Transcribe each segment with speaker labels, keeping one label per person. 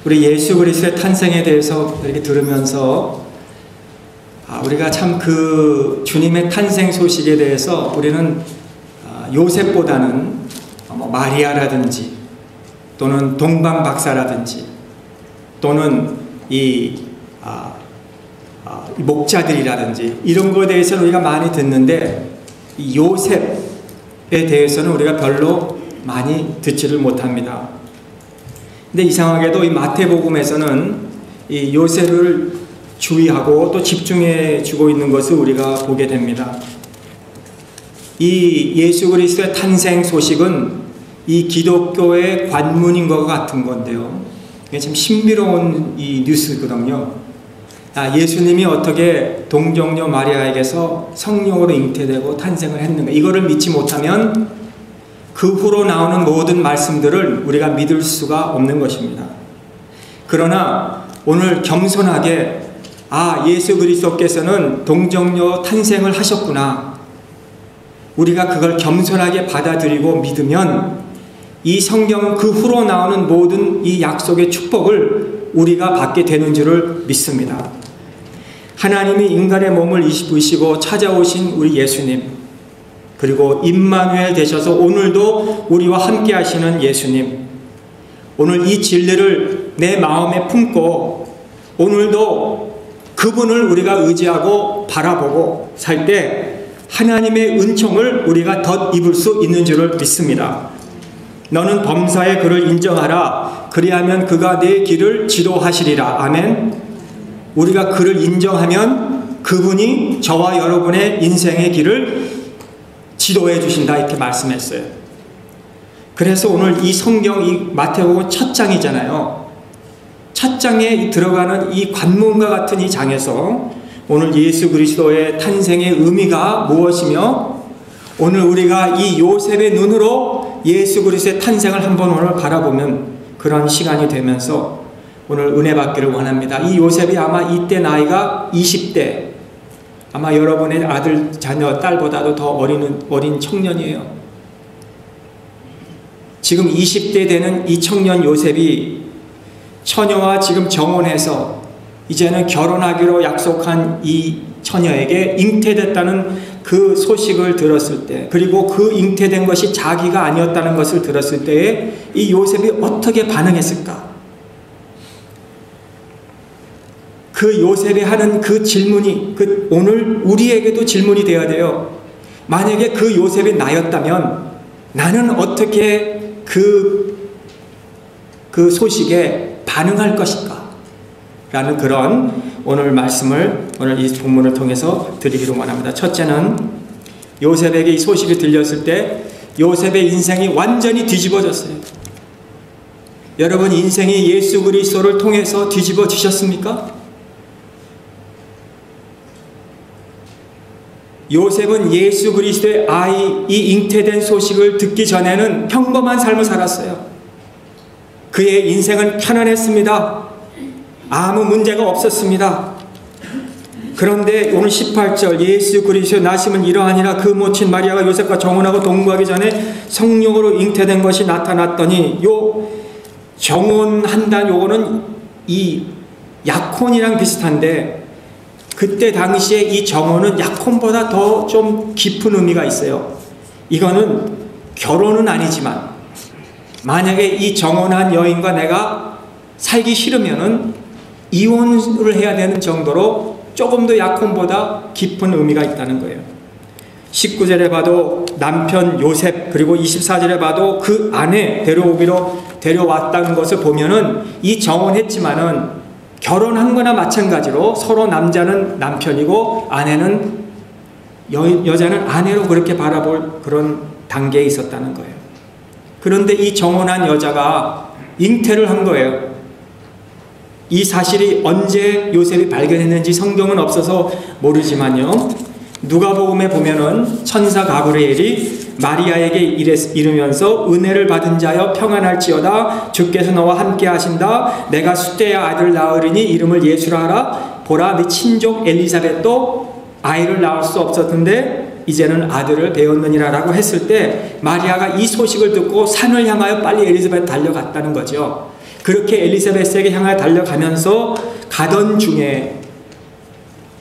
Speaker 1: 우리 예수 그리스도의 탄생에 대해서 이렇게 들으면서 우리가 참 그 주님의 탄생 소식에 대해서 우리는 요셉보다는 마리아라든지 또는 동방 박사라든지 또는 이 목자들이라든지 이런 거에 대해서는 우리가 많이 듣는데 이 요셉에 대해서는 우리가 별로 많이 듣지를 못합니다. 근데 이상하게도 이 마태복음에서는 이 요셉을 주의하고 또 집중해 주고 있는 것을 우리가 보게 됩니다. 이 예수 그리스도의 탄생 소식은 이 기독교의 관문인 것 같은 건데요. 이게 참 신비로운 이 뉴스거든요. 예수님이 어떻게 동정녀 마리아에게서 성령으로 잉태되고 탄생을 했는가, 이거를 믿지 못하면 그 후로 나오는 모든 말씀들을 우리가 믿을 수가 없는 것입니다. 그러나 오늘 겸손하게 예수 그리스도께서는 동정녀 탄생을 하셨구나, 우리가 그걸 겸손하게 받아들이고 믿으면 이 성경은 그 후로 나오는 모든 이 약속의 축복을 우리가 받게 되는 줄을 믿습니다. 하나님이 인간의 몸을 입으시고 찾아오신 우리 예수님, 그리고 임마누엘 되셔서 오늘도 우리와 함께 하시는 예수님, 오늘 이 진리를 내 마음에 품고 오늘도 그분을 우리가 의지하고 바라보고 살 때 하나님의 은총을 우리가 덧입을 수 있는 줄을 믿습니다. 너는 범사의 그를 인정하라. 그리하면 그가 내 길을 지도하시리라. 아멘. 우리가 그를 인정하면 그분이 저와 여러분의 인생의 길을 지도해 주신다, 이렇게 말씀했어요. 그래서 오늘 이 성경, 이 마태복음 첫 장이잖아요. 첫 장에 들어가는 이 관문과 같은 이 장에서 오늘 예수 그리스도의 탄생의 의미가 무엇이며, 오늘 우리가 이 요셉의 눈으로 예수 그리스도의 탄생을 한번 오늘 바라보면 그런 시간이 되면서 오늘 은혜 받기를 원합니다. 이 요셉이 아마 이때 나이가 20대, 아마 여러분의 아들, 자녀, 딸보다도 더 어린 청년이에요. 지금 20대 되는 이 청년 요셉이 처녀와 지금 정혼해서 이제는 결혼하기로 약속한 이 처녀에게 잉태됐다는 그 소식을 들었을 때, 그리고 그 잉태된 것이 자기가 아니었다는 것을 들었을 때에 이 요셉이 어떻게 반응했을까? 그 요셉이 하는 그 질문이 오늘 우리에게도 질문이 되어야 돼요. 만약에 그 요셉이 나였다면 나는 어떻게 그 소식에 반응할 것인가? 라는 그런 오늘 말씀을 오늘 이 본문을 통해서 드리기로 원합니다. 첫째는 요셉에게 이 소식이 들렸을 때 요셉의 인생이 완전히 뒤집어졌어요. 여러분, 인생이 예수 그리스도를 통해서 뒤집어지셨습니까? 요셉은 예수 그리스도의 아이, 이 잉태된 소식을 듣기 전에는 평범한 삶을 살았어요. 그의 인생은 편안했습니다. 아무 문제가 없었습니다. 그런데 오늘 18절, 예수 그리스도의 나심은 이러하니라. 그 모친 마리아가 요셉과 정혼하고 동거하기 전에 성령으로 잉태된 것이 나타났더니, 요 정혼한다는 요거는 이 약혼이랑 비슷한데, 그때 당시에 이 정혼은 약혼보다 더 좀 깊은 의미가 있어요. 이거는 결혼은 아니지만 만약에 이 정혼한 여인과 내가 살기 싫으면은 이혼을 해야 되는 정도로 조금 더 약혼보다 깊은 의미가 있다는 거예요. 19절에 봐도 남편 요셉, 그리고 24절에 봐도 그 아내 데려오기로 데려왔다는 것을 보면은 이 정혼했지만은 결혼한 거나 마찬가지로 서로 남자는 남편이고 아내는 여자는 아내로 그렇게 바라볼 그런 단계에 있었다는 거예요. 그런데 이 정혼한 여자가 잉태를 한 거예요. 이 사실이 언제 요셉이 발견했는지 성경은 없어서 모르지만요, 누가복음에 보면은 천사 가브리엘이 마리아에게 이르면서 은혜를 받은 자여 평안할지어다, 주께서 너와 함께 하신다. 내가 숫대의 아들 낳으리니 이름을 예수라 하라. 보라, 네 친족 엘리사벳도 아이를 낳을 수 없었는데 이제는 아들을 배웠느니라 라고 했을 때 마리아가 이 소식을 듣고 산을 향하여 빨리 엘리사벳 달려갔다는 거죠. 그렇게 엘리사벳에게 향하여 달려가면서 가던 중에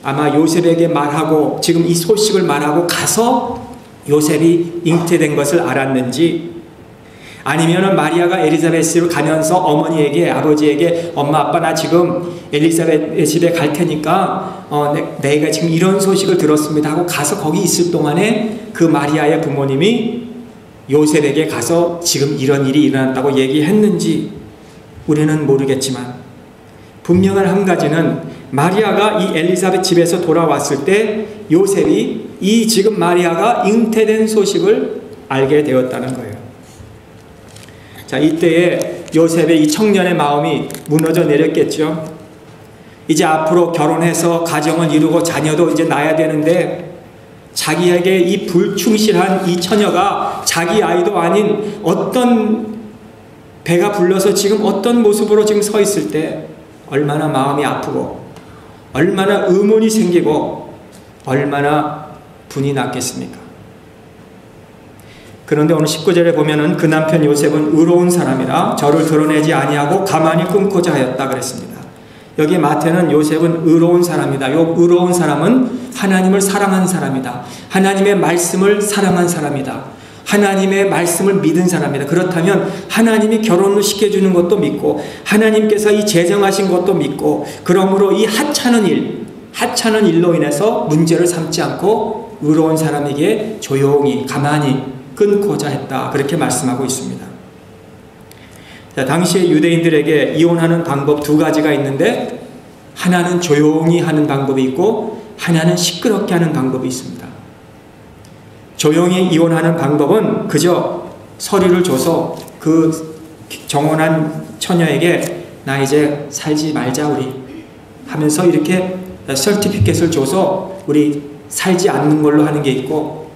Speaker 1: 아마 요셉에게 말하고 지금 이 소식을 말하고 가서 요셉이 잉태된 것을 알았는지, 아니면 마리아가 엘리사벳으로 가면서 어머니에게, 아버지에게 엄마 아빠 나 지금 엘리사벳 집에 갈 테니까 내가 지금 이런 소식을 들었습니다 하고 가서 거기 있을 동안에 그 마리아의 부모님이 요셉에게 가서 지금 이런 일이 일어났다고 얘기했는지 우리는 모르겠지만, 분명한 한 가지는 마리아가 이 엘리사벳 집에서 돌아왔을 때 요셉이 이 지금 마리아가 잉태된 소식을 알게 되었다는 거예요. 자, 이때에 요셉의 이 청년의 마음이 무너져 내렸겠죠. 이제 앞으로 결혼해서 가정을 이루고 자녀도 이제 낳아야 되는데, 자기에게 이 불충실한 이 처녀가 자기 아이도 아닌 어떤 배가 불러서 지금 어떤 모습으로 지금 서 있을 때 얼마나 마음이 아프고 얼마나 의문이 생기고 얼마나 분이 났겠습니까? 그런데 오늘 19절에 보면은 그 남편 요셉은 의로운 사람이라 저를 드러내지 아니하고 가만히 끊고자 하였다 그랬습니다. 여기 마태는 요셉은 의로운 사람이다. 요 의로운 사람은 하나님을 사랑한 사람이다. 하나님의 말씀을 사랑한 사람이다. 하나님의 말씀을 믿은 사람이다. 그렇다면 하나님이 결혼을 시켜주는 것도 믿고 하나님께서 이 제정하신 것도 믿고, 그러므로 이 하찮은 일로 인해서 문제를 삼지 않고 의로운 사람에게 조용히 가만히 끊고자 했다. 그렇게 말씀하고 있습니다. 자, 당시에 유대인들에게 이혼하는 방법 두 가지가 있는데, 하나는 조용히 하는 방법이 있고 하나는 시끄럽게 하는 방법이 있습니다. 조용히 이혼하는 방법은 그저 서류를 줘서 그 정혼한 처녀에게 나 이제 살지 말자 우리 하면서 이렇게 서티피켓을 줘서 우리 살지 않는 걸로 하는 게 있고,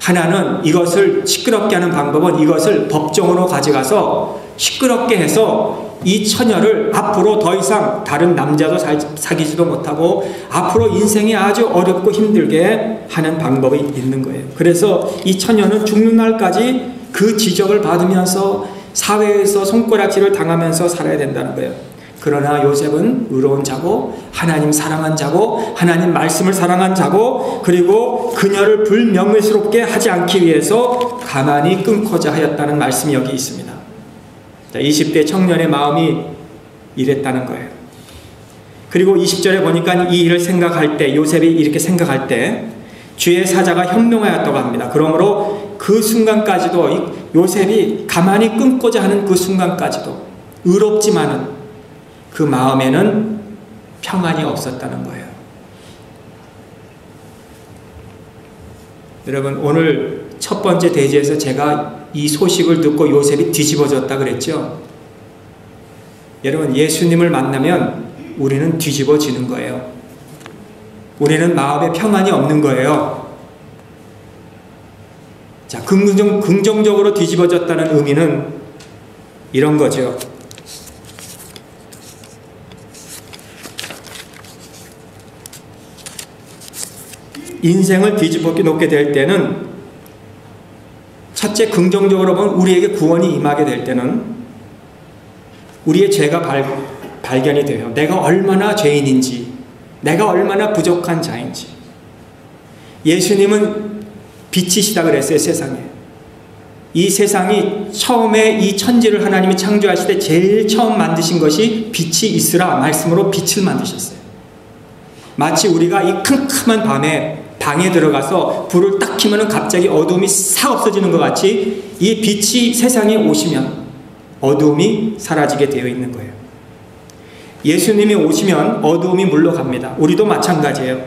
Speaker 1: 하나는 이것을 시끄럽게 하는 방법은 이것을 법정으로 가져가서 시끄럽게 해서 이 처녀를 앞으로 더 이상 다른 남자도 사귀지도 못하고 앞으로 인생이 아주 어렵고 힘들게 하는 방법이 있는 거예요. 그래서 이 처녀는 죽는 날까지 그 지적을 받으면서 사회에서 손가락질을 당하면서 살아야 된다는 거예요. 그러나 요셉은 의로운 자고 하나님 사랑한 자고 하나님 말씀을 사랑한 자고, 그리고 그녀를 불명예스럽게 하지 않기 위해서 가만히 끊고자 하였다는 말씀이 여기 있습니다. 자, 20대 청년의 마음이 이랬다는 거예요. 그리고 20절에 보니까 이 일을 생각할 때, 요셉이 이렇게 생각할 때 주의 사자가 현명하였다고 합니다. 그러므로 그 순간까지도 요셉이 가만히 끊고자 하는 그 순간까지도 의롭지만은 그 마음에는 평안이 없었다는 거예요. 여러분, 오늘 첫 번째 대지에서 제가 이 소식을 듣고 요셉이 뒤집어졌다 그랬죠? 여러분, 예수님을 만나면 우리는 뒤집어지는 거예요. 우리는 마음에 평안이 없는 거예요. 자, 긍정적으로 뒤집어졌다는 의미는 이런 거죠. 인생을 뒤집어 놓게 될 때는, 첫째 긍정적으로 보면 우리에게 구원이 임하게 될 때는 우리의 죄가 발견이 돼요. 내가 얼마나 죄인인지, 내가 얼마나 부족한 자인지. 예수님은 빛이시다 그랬어요. 세상에. 이 세상이 처음에 이 천지를 하나님이 창조하실 때 제일 처음 만드신 것이 빛이 있으라 말씀으로 빛을 만드셨어요. 마치 우리가 이 캄캄한 밤에 방에 들어가서 불을 딱 켜면 갑자기 어두움이 싹 없어지는 것 같이 이 빛이 세상에 오시면 어두움이 사라지게 되어 있는 거예요. 예수님이 오시면 어두움이 물러갑니다. 우리도 마찬가지예요.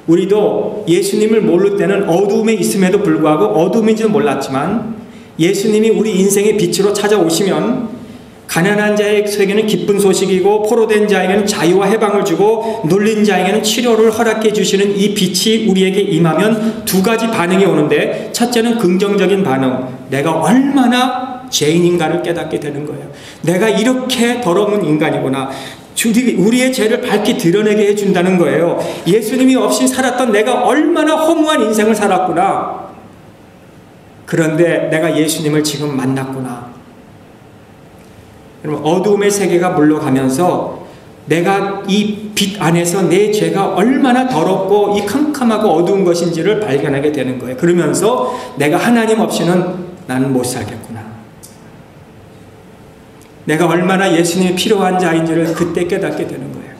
Speaker 1: 우리도 예수님을 모를 때는 어두움에 있음에도 불구하고 어두움인지도 몰랐지만 예수님이 우리 인생의 빛으로 찾아오시면 가난한 자에게는 기쁜 소식이고 포로된 자에게는 자유와 해방을 주고 눌린 자에게는 치료를 허락해 주시는 이 빛이 우리에게 임하면 두 가지 반응이 오는데, 첫째는 긍정적인 반응, 내가 얼마나 죄인인가를 깨닫게 되는 거예요. 내가 이렇게 더러운 인간이구나, 우리의 죄를 밝히 드러내게 해준다는 거예요. 예수님이 없이 살았던 내가 얼마나 허무한 인생을 살았구나, 그런데 내가 예수님을 지금 만났구나. 여러분, 어두움의 세계가 물러가면서 내가 이 빛 안에서 내 죄가 얼마나 더럽고 이 캄캄하고 어두운 것인지를 발견하게 되는 거예요. 그러면서 내가 하나님 없이는 나는 못 살겠구나. 내가 얼마나 예수님이 필요한 자인지를 그때 깨닫게 되는 거예요.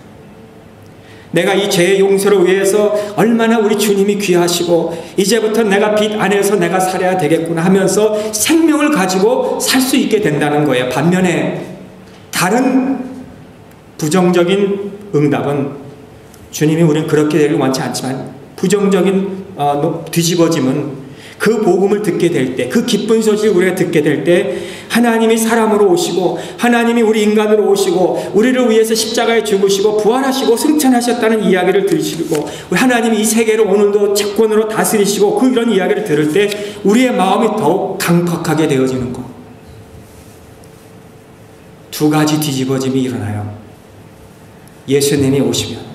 Speaker 1: 내가 이 죄의 용서를 위해서 얼마나 우리 주님이 귀하시고 이제부터 내가 빛 안에서 내가 살아야 되겠구나 하면서 생명을 가지고 살 수 있게 된다는 거예요. 반면에 다른 부정적인 응답은 주님이 우리는 그렇게 되길 원치 않지만 부정적인 뒤집어짐은 그 복음을 듣게 될 때, 그 기쁜 소식을 우리가 듣게 될 때 하나님이 사람으로 오시고 하나님이 우리 인간으로 오시고 우리를 위해서 십자가에 죽으시고 부활하시고 승천하셨다는 이야기를 들으시고 하나님이 이 세계를 오늘도 채권으로 다스리시고 그 이런 이야기를 들을 때 우리의 마음이 더욱 강팍하게 되어지는 것. 두 가지 뒤집어짐이 일어나요. 예수님이 오시면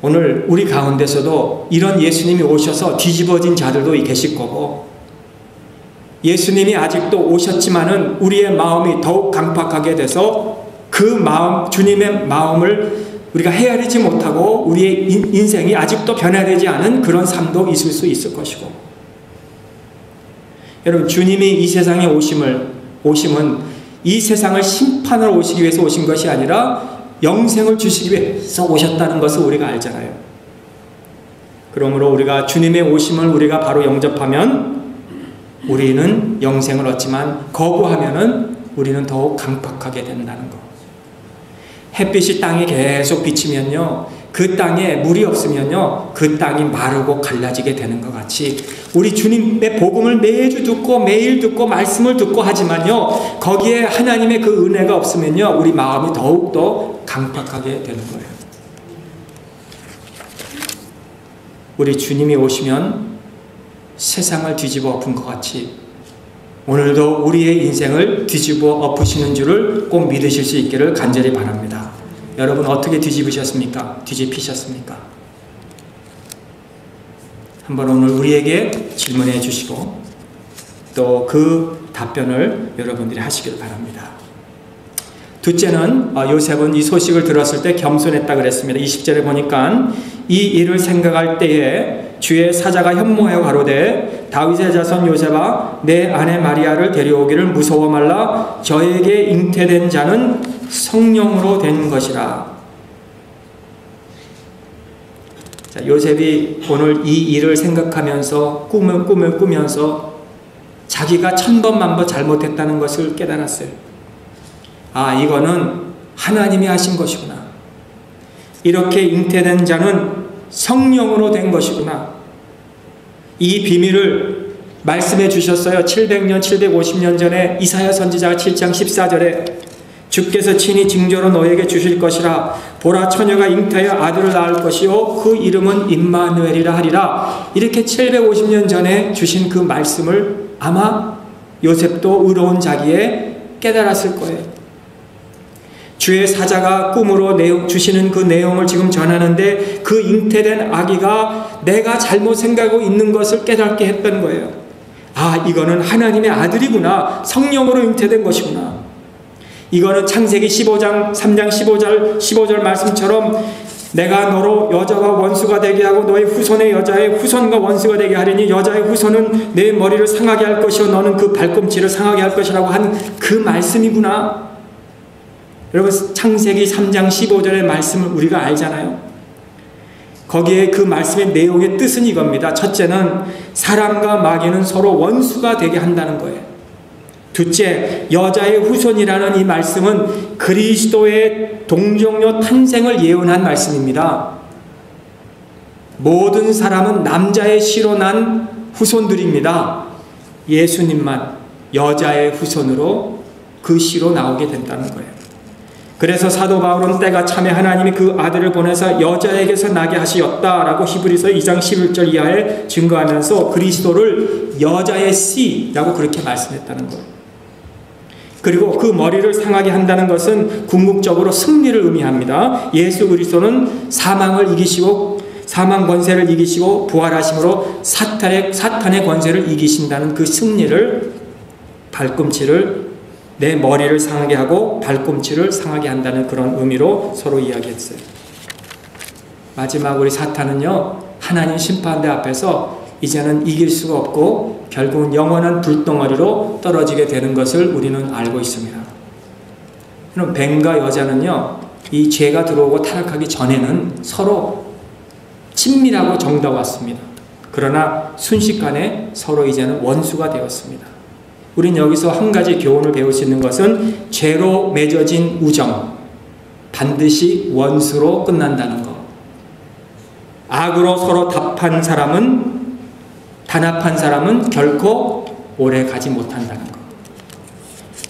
Speaker 1: 오늘 우리 가운데서도 이런 예수님이 오셔서 뒤집어진 자들도 계실 거고 예수님이 아직도 오셨지만은 우리의 마음이 더욱 강팍하게 돼서 그 마음, 주님의 마음을 우리가 헤아리지 못하고 우리의 인생이 아직도 변화되지 않은 그런 삶도 있을 수 있을 것이고 여러분 주님이 이 세상에 오심은 이 세상을 심판으로 오시기 위해서 오신 것이 아니라 영생을 주시기 위해서 오셨다는 것을 우리가 알잖아요. 그러므로 우리가 주님의 오심을 우리가 바로 영접하면 우리는 영생을 얻지만 거부하면은 우리는 더욱 강팍하게 된다는 것. 햇빛이 땅에 계속 비치면요 그 땅에 물이 없으면요 그 땅이 마르고 갈라지게 되는 것 같이 우리 주님의 복음을 매주 듣고 매일 듣고 말씀을 듣고 하지만요 거기에 하나님의 그 은혜가 없으면요 우리 마음이 더욱더 강팍하게 되는 거예요. 우리 주님이 오시면 세상을 뒤집어 엎은 것 같이 오늘도 우리의 인생을 뒤집어 엎으시는 줄을 꼭 믿으실 수 있기를 간절히 바랍니다. 여러분 어떻게 뒤집으셨습니까? 뒤집히셨습니까? 한번 오늘 우리에게 질문해 주시고 또 그 답변을 여러분들이 하시길 바랍니다. 둘째는 요셉은 이 소식을 들었을 때 겸손했다 그랬습니다. 20절에 보니까 이 일을 생각할 때에 주의 사자가 현모하여 가로되 다윗의 자손 요셉아 내 아내 마리아를 데려오기를 무서워 말라 저에게 잉태된 자는 성령으로 된 것이라. 자, 요셉이 오늘 이 일을 생각하면서 꿈을 꾸면서 자기가 천번만번 잘못했다는 것을 깨달았어요. 아, 이거는 하나님이 하신 것이구나. 이렇게 잉태된 자는 성령으로 된 것이구나. 이 비밀을 말씀해 주셨어요. 700년, 750년 전에 이사야 선지자가 7장 14절에 주께서 친히 징조로 너에게 주실 것이라. 보라, 처녀가 잉태하여 아들을 낳을 것이요 그 이름은 임마누엘이라 하리라. 이렇게 750년 전에 주신 그 말씀을 아마 요셉도 의로운 자기에 깨달았을 거예요. 주의 사자가 꿈으로 주시는 그 내용을 지금 전하는데 그 잉태된 아기가 내가 잘못 생각하고 있는 것을 깨닫게 했던 거예요. 아, 이거는 하나님의 아들이구나. 성령으로 잉태된 것이구나. 이거는 창세기 15장 3장 15절 말씀처럼 내가 너로 여자와 원수가 되게 하고 너의 후손의 여자의 후손과 원수가 되게 하리니 여자의 후손은 내 머리를 상하게 할 것이요 너는 그 발꿈치를 상하게 할 것이라고 한 그 말씀이구나. 여러분 창세기 3장 15절의 말씀을 우리가 알잖아요. 거기에 그 말씀의 내용의 뜻은 이겁니다. 첫째는 사람과 마귀는 서로 원수가 되게 한다는 거예요. 둘째, 여자의 후손이라는 이 말씀은 그리스도의 동정녀 탄생을 예언한 말씀입니다. 모든 사람은 남자의 씨로 난 후손들입니다. 예수님만 여자의 후손으로 그 씨로 나오게 된다는 거예요. 그래서 사도 바울은 때가 참에 하나님이 그 아들을 보내서 여자에게서 나게 하시었다라고 히브리서 2장 11절 이하에 증거하면서 그리스도를 여자의 씨라고 그렇게 말씀했다는 거예요. 그리고 그 머리를 상하게 한다는 것은 궁극적으로 승리를 의미합니다. 예수 그리스도는 사망을 이기시고 사망 권세를 이기시고 부활하심으로 사탄의 권세를 이기신다는 그 승리를 발꿈치를 내 머리를 상하게 하고 발꿈치를 상하게 한다는 그런 의미로 서로 이야기했어요. 마지막 우리 사탄은요, 하나님 심판대 앞에서 이제는 이길 수가 없고 결국은 영원한 불덩어리로 떨어지게 되는 것을 우리는 알고 있습니다. 그럼 뱀과 여자는요, 이 죄가 들어오고 타락하기 전에는 서로 친밀하고 정다웠습니다. 그러나 순식간에 서로 이제는 원수가 되었습니다. 우린 여기서 한 가지 교훈을 배울 수 있는 것은 죄로 맺어진 우정, 반드시 원수로 끝난다는 것. 악으로 서로 단합한 사람은 결코 오래 가지 못한다는 것.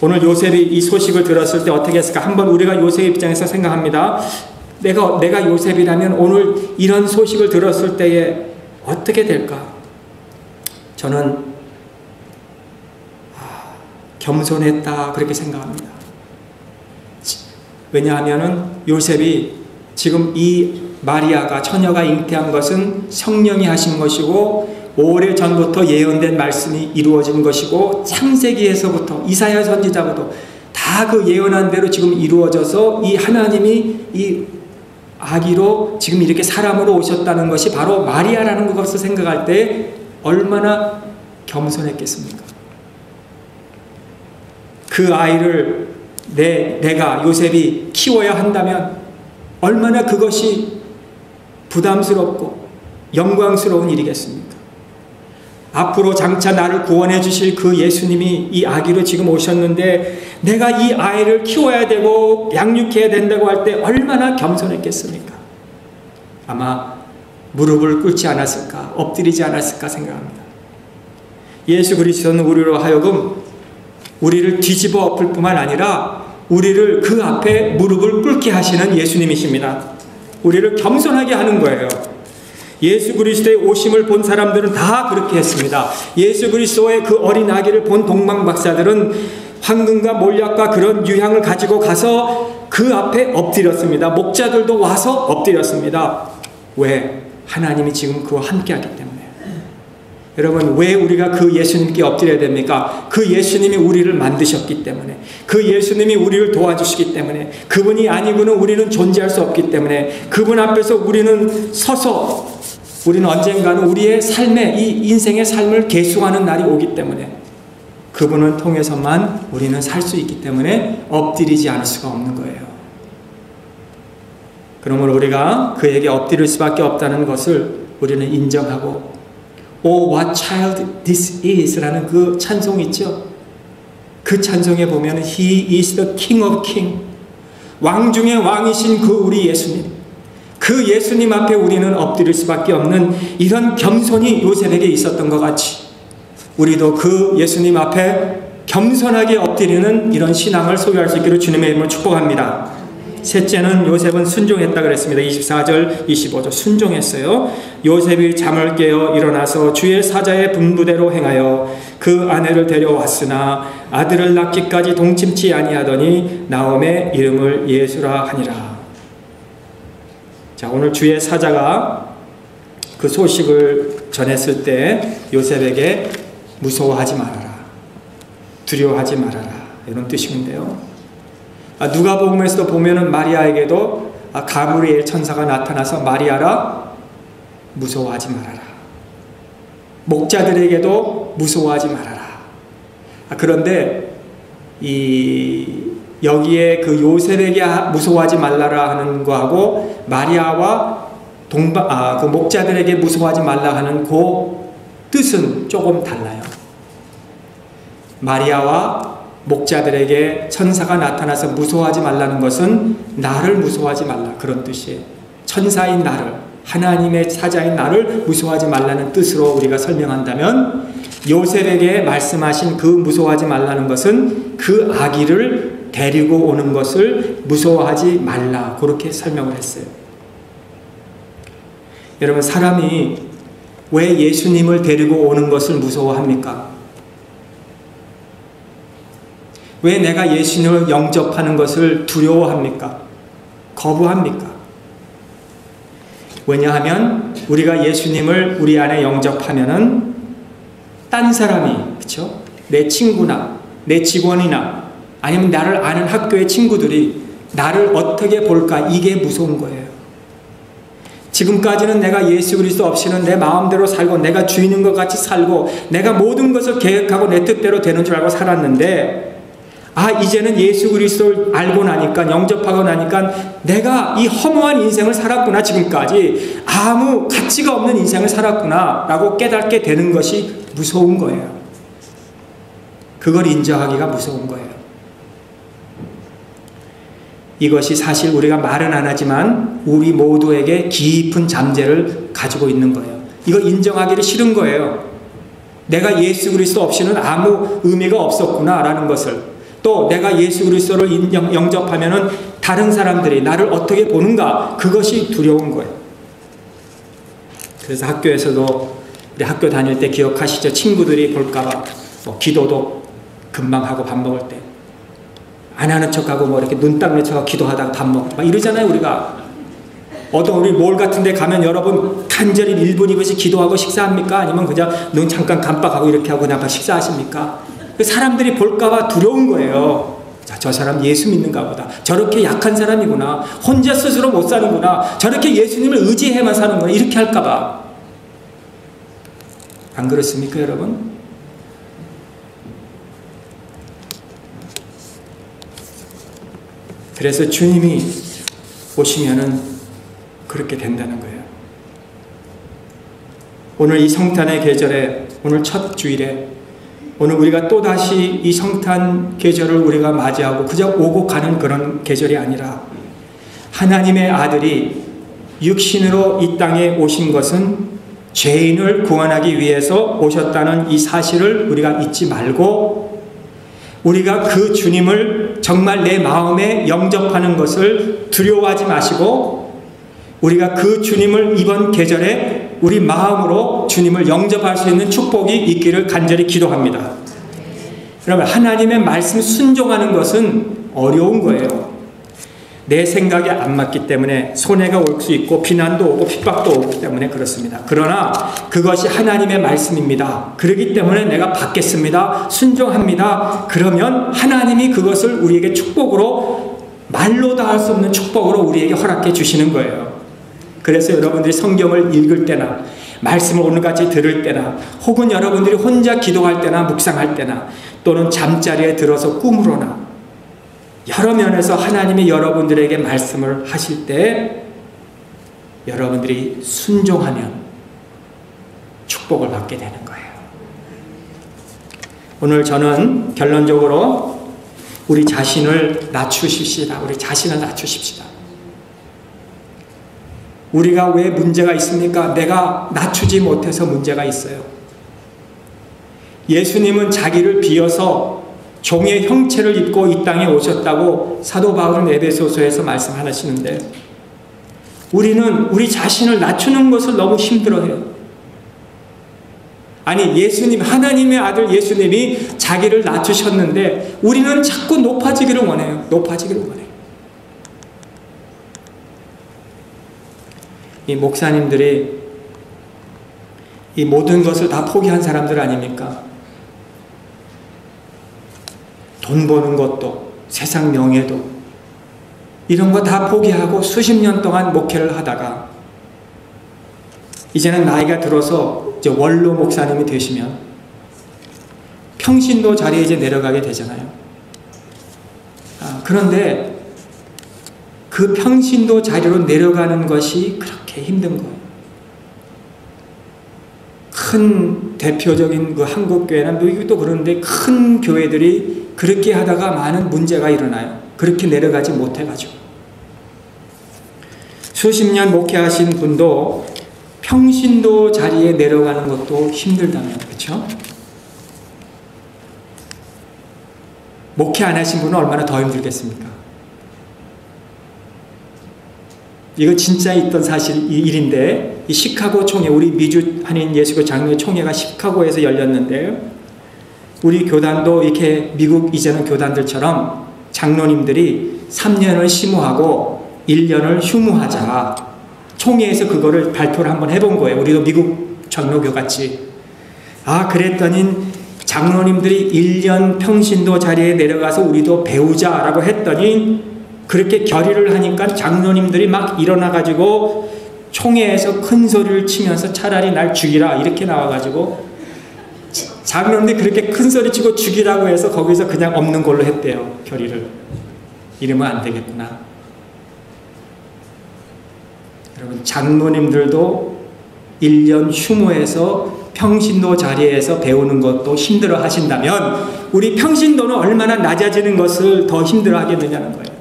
Speaker 1: 오늘 요셉이 이 소식을 들었을 때 어떻게 했을까? 한번 우리가 요셉 입장에서 생각합니다. 내가 요셉이라면 오늘 이런 소식을 들었을 때에 어떻게 될까? 저는 겸손했다 그렇게 생각합니다. 왜냐하면 요셉이 지금 이 마리아가 처녀가 잉태한 것은 성령이 하신 것이고 오래전부터 예언된 말씀이 이루어진 것이고 창세기에서부터 이사야 선지자부터 다 그 예언한 대로 지금 이루어져서 이 하나님이 이 아기로 지금 이렇게 사람으로 오셨다는 것이 바로 마리아라는 것을 생각할 때 얼마나 겸손했겠습니까? 그 아이를 내가 요셉이 키워야 한다면 얼마나 그것이 부담스럽고 영광스러운 일이겠습니까? 앞으로 장차 나를 구원해 주실 그 예수님이 이 아기로 지금 오셨는데 내가 이 아이를 키워야 되고 양육해야 된다고 할 때 얼마나 겸손했겠습니까? 아마 무릎을 꿇지 않았을까, 엎드리지 않았을까 생각합니다. 예수 그리스도는 우리로 하여금 우리를 뒤집어 엎을 뿐만 아니라 우리를 그 앞에 무릎을 꿇게 하시는 예수님이십니다. 우리를 겸손하게 하는 거예요. 예수 그리스도의 오심을 본 사람들은 다 그렇게 했습니다. 예수 그리스도의 그 어린 아기를 본 동방 박사들은 황금과 몰약과 그런 유향을 가지고 가서 그 앞에 엎드렸습니다. 목자들도 와서 엎드렸습니다. 왜? 하나님이 지금 그와 함께하기 때문에. 여러분, 왜 우리가 그 예수님께 엎드려야 됩니까? 그 예수님이 우리를 만드셨기 때문에, 그 예수님이 우리를 도와주시기 때문에, 그분이 아니고는 우리는 존재할 수 없기 때문에, 그분 앞에서 우리는 서서 우리는 언젠가는 우리의 삶의 이 인생의 삶을 계승하는 날이 오기 때문에 그분을 통해서만 우리는 살 수 있기 때문에 엎드리지 않을 수가 없는 거예요. 그러므로 우리가 그에게 엎드릴 수밖에 없다는 것을 우리는 인정하고 Oh, what child this is 라는 그 찬송 있죠? 그 찬송에 보면 He is the King of King, 왕 중의 왕이신 그 우리 예수님, 그 예수님 앞에 우리는 엎드릴 수밖에 없는 이런 겸손이 요셉에게 있었던 것 같이 우리도 그 예수님 앞에 겸손하게 엎드리는 이런 신앙을 소유할 수 있기를 주님의 이름으로 축복합니다. 셋째는 요셉은 순종했다 그랬습니다. 24절 25절 순종했어요. 요셉이 잠을 깨어 일어나서 주의 사자의 분부대로 행하여 그 아내를 데려왔으나 아들을 낳기까지 동침치 아니하더니 나옴의 이름을 예수라 하니라. 자, 오늘 주의 사자가 그 소식을 전했을 때 요셉에게 무서워하지 말아라, 두려워하지 말아라, 이런 뜻인데요. 누가복음에서도 보면은 마리아에게도 가브리엘 천사가 나타나서 마리아라 무서워하지 말아라, 목자들에게도 무서워하지 말아라. 그런데 여기에 그 요셉에게 무서워하지 말라라 하는 거하고 마리아와 그 목자들에게 무서워하지 말라 하는 그 뜻은 조금 달라요. 마리아와 목자들에게 천사가 나타나서 무서워하지 말라는 것은 나를 무서워하지 말라, 그런 뜻이에요. 천사인 나를, 하나님의 사자인 나를 무서워하지 말라는 뜻으로 우리가 설명한다면, 요셉에게 말씀하신 그 무서워하지 말라는 것은 그 아기를 데리고 오는 것을 무서워하지 말라, 그렇게 설명을 했어요. 여러분, 사람이 왜 예수님을 데리고 오는 것을 무서워합니까? 왜 내가 예수님을 영접하는 것을 두려워합니까? 거부합니까? 왜냐하면 우리가 예수님을 우리 안에 영접하면은 딴 사람이, 그쵸? 내 친구나 내 직원이나 아니면 나를 아는 학교의 친구들이 나를 어떻게 볼까, 이게 무서운 거예요. 지금까지는 내가 예수 그리스도 없이는 내 마음대로 살고 내가 주인인 것 같이 살고 내가 모든 것을 계획하고 내 뜻대로 되는 줄 알고 살았는데, 이제는 예수 그리스도를 알고 나니까, 영접하고 나니까 내가 이 허무한 인생을 살았구나, 지금까지 아무 가치가 없는 인생을 살았구나 라고 깨닫게 되는 것이 무서운 거예요. 그걸 인정하기가 무서운 거예요. 이것이 사실 우리가 말은 안 하지만 우리 모두에게 깊은 잠재를 가지고 있는 거예요. 이거 인정하기를 싫은 거예요. 내가 예수 그리스도 없이는 아무 의미가 없었구나 라는 것을, 또 내가 예수 그리스도를 영접하면은 다른 사람들이 나를 어떻게 보는가, 그것이 두려운 거예요. 그래서 학교에서도, 우리 학교 다닐 때 기억하시죠? 친구들이 볼까봐 기도도 금방 하고 밥 먹을 때 안 하는 척하고 이렇게 눈 닦는 척하고 기도하다가 밥 먹고 막 이러잖아요. 우리가 어떤 우리 몰 같은 데 가면 여러분 간절히 1분 2분씩 기도하고 식사합니까? 아니면 그냥 눈 잠깐 깜빡하고 이렇게 하고 그냥 식사하십니까? 사람들이 볼까봐 두려운 거예요. 저 사람 예수 믿는가 보다, 저렇게 약한 사람이구나, 혼자 스스로 못 사는구나, 저렇게 예수님을 의지해만 사는구나, 이렇게 할까봐. 안 그렇습니까, 여러분? 그래서 주님이 오시면은 그렇게 된다는 거예요. 오늘 이 성탄의 계절에, 오늘 첫 주일에, 오늘 우리가 또다시 이 성탄 계절을 우리가 맞이하고 그저 오고 가는 그런 계절이 아니라, 하나님의 아들이 육신으로 이 땅에 오신 것은 죄인을 구원하기 위해서 오셨다는 이 사실을 우리가 잊지 말고, 우리가 그 주님을 정말 내 마음에 영접하는 것을 두려워하지 마시고, 우리가 그 주님을 이번 계절에 우리 마음으로 주님을 영접할 수 있는 축복이 있기를 간절히 기도합니다. 여러분, 하나님의 말씀 순종하는 것은 어려운 거예요. 내 생각에 안 맞기 때문에 손해가 올 수 있고 비난도 오고 핍박도 오기 때문에 그렇습니다. 그러나 그것이 하나님의 말씀입니다. 그렇기 때문에 내가 받겠습니다. 순종합니다. 그러면 하나님이 그것을 우리에게 축복으로, 말로 다 할 수 없는 축복으로 우리에게 허락해 주시는 거예요. 그래서 여러분들이 성경을 읽을 때나 말씀을 오늘같이 들을 때나, 혹은 여러분들이 혼자 기도할 때나 묵상할 때나, 또는 잠자리에 들어서 꿈으로나 여러 면에서 하나님이 여러분들에게 말씀을 하실 때 여러분들이 순종하면 축복을 받게 되는 거예요. 오늘 저는 결론적으로 우리 자신을 낮추십시다. 우리 자신을 낮추십시다. 우리가 왜 문제가 있습니까? 내가 낮추지 못해서 문제가 있어요. 예수님은 자기를 비어서 종의 형체를 입고 이 땅에 오셨다고 사도 바울은 에베소서에서 말씀하시는데, 우리는 우리 자신을 낮추는 것을 너무 힘들어해요. 아니, 예수님, 하나님의 아들 예수님이 자기를 낮추셨는데 우리는 자꾸 높아지기를 원해요. 높아지기를 원해요. 이 목사님들이 이 모든 것을 다 포기한 사람들 아닙니까? 돈 버는 것도, 세상 명예도, 이런 거 다 포기하고 수십 년 동안 목회를 하다가 이제는 나이가 들어서 이제 원로 목사님이 되시면 평신도 자리에 이제 내려가게 되잖아요. 그런데 그 평신도 자리로 내려가는 것이 그렇게 힘든 거예요. 큰 대표적인 그 한국교회나 미국도 그런데 큰 교회들이 그렇게 하다가 많은 문제가 일어나요. 그렇게 내려가지 못해가지고. 수십 년 목회하신 분도 평신도 자리에 내려가는 것도 힘들다면, 그렇죠? 목회 안 하신 분은 얼마나 더 힘들겠습니까? 이거 진짜 있던 일인데, 이 시카고 총회, 우리 미주 한인 예수교 장로회 총회가 시카고에서 열렸는데, 우리 교단도 이렇게 미국 이제는 교단들처럼 장로님들이 3년을 심호하고 1년을 휴무하자, 총회에서 그거를 발표를 한번 해본 거예요. 우리도 미국 장로교 같이. 그랬더니 장로님들이 1년 평신도 자리에 내려가서 우리도 배우자라고 했더니 그렇게 결의를 하니까 장로님들이 막 일어나가지고 총회에서 큰 소리를 치면서 차라리 날 죽이라 이렇게 나와가지고 장로님들이 그렇게 큰 소리 치고 죽이라고 해서 거기서 그냥 없는 걸로 했대요. 결의를. 이러면 안 되겠구나. 여러분, 장로님들도 1년 휴무에서 평신도 자리에서 배우는 것도 힘들어 하신다면 우리 평신도는 얼마나 낮아지는 것을 더 힘들어 하겠느냐는 거예요.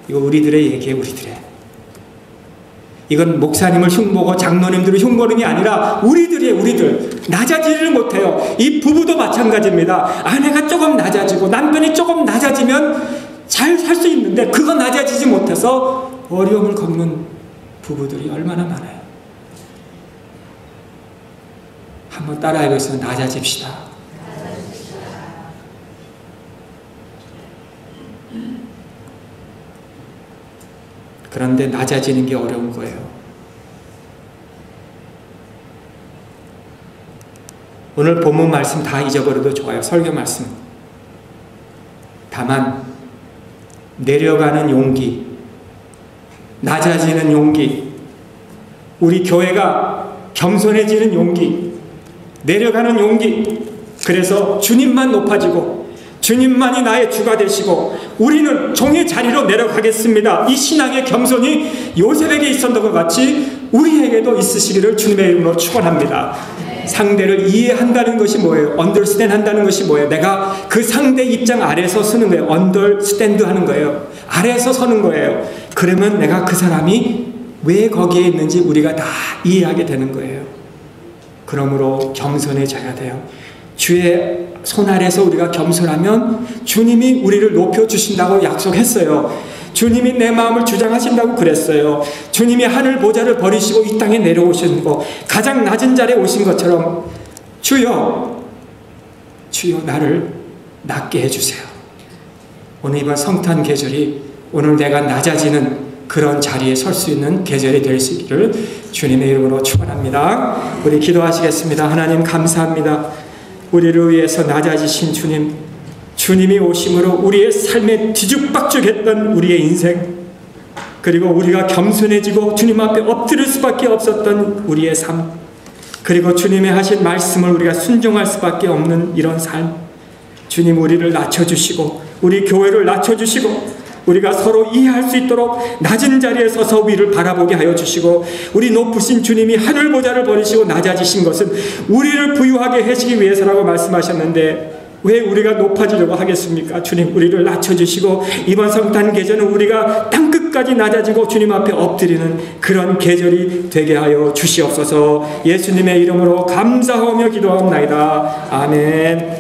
Speaker 1: 이거 우리들의 얘기예요. 우리들의. 이건 목사님을 흉보고 장로님들을 흉보는 게 아니라 우리들이에요. 우리들. 낮아지지를 못해요. 이 부부도 마찬가지입니다. 아내가 조금 낮아지고 남편이 조금 낮아지면 잘 살 수 있는데 그거 낮아지지 못해서 어려움을 겪는 부부들이 얼마나 많아요. 한번 따라해보겠습니다. 낮아집시다. 그런데 낮아지는 게 어려운 거예요. 오늘 본문 말씀 다 잊어버려도 좋아요. 설교 말씀. 다만 내려가는 용기, 낮아지는 용기, 우리 교회가 겸손해지는 용기, 내려가는 용기. 그래서 주님만 높아지고 주님만이 나의 주가 되시고 우리는 종의 자리로 내려가겠습니다. 이 신앙의 겸손이 요셉에게 있었던 것 같이 우리에게도 있으시기를 주님의 이름으로 축원합니다. 상대를 이해한다는 것이 뭐예요? understand 한다는 것이 뭐예요? 내가 그 상대 입장 아래서 서는 거예요. understand 하는 거예요. 아래서 서는 거예요. 그러면 내가 그 사람이 왜 거기에 있는지 우리가 다 이해하게 되는 거예요. 그러므로 겸손해져야 돼요. 주의 손 아래서 우리가 겸손하면 주님이 우리를 높여주신다고 약속했어요. 주님이 내 마음을 주장하신다고 그랬어요. 주님이 하늘 보좌를 버리시고 이 땅에 내려오신 거 가장 낮은 자리에 오신 것처럼 주여 나를 낮게 해주세요. 오늘 이번 성탄 계절이 오늘 내가 낮아지는 그런 자리에 설 수 있는 계절이 될 수 있기를 주님의 이름으로 축원합니다. 우리 기도하시겠습니다. 하나님 감사합니다. 우리를 위해서 낮아지신 주님, 주님이 오심으로 우리의 삶에 뒤죽박죽했던 우리의 인생, 그리고 우리가 겸손해지고 주님 앞에 엎드릴 수밖에 없었던 우리의 삶, 그리고 주님의 하신 말씀을 우리가 순종할 수밖에 없는 이런 삶, 주님 우리를 낮춰주시고 우리 교회를 낮춰주시고 우리가 서로 이해할 수 있도록 낮은 자리에 서서 위를 바라보게 하여 주시고 우리 높으신 주님이 하늘 보좌를 버리시고 낮아지신 것은 우리를 부유하게 하시기 위해서라고 말씀하셨는데 왜 우리가 높아지려고 하겠습니까? 주님 우리를 낮춰주시고 이번 성탄 계절은 우리가 땅끝까지 낮아지고 주님 앞에 엎드리는 그런 계절이 되게 하여 주시옵소서. 예수님의 이름으로 감사하며 기도하옵나이다. 아멘.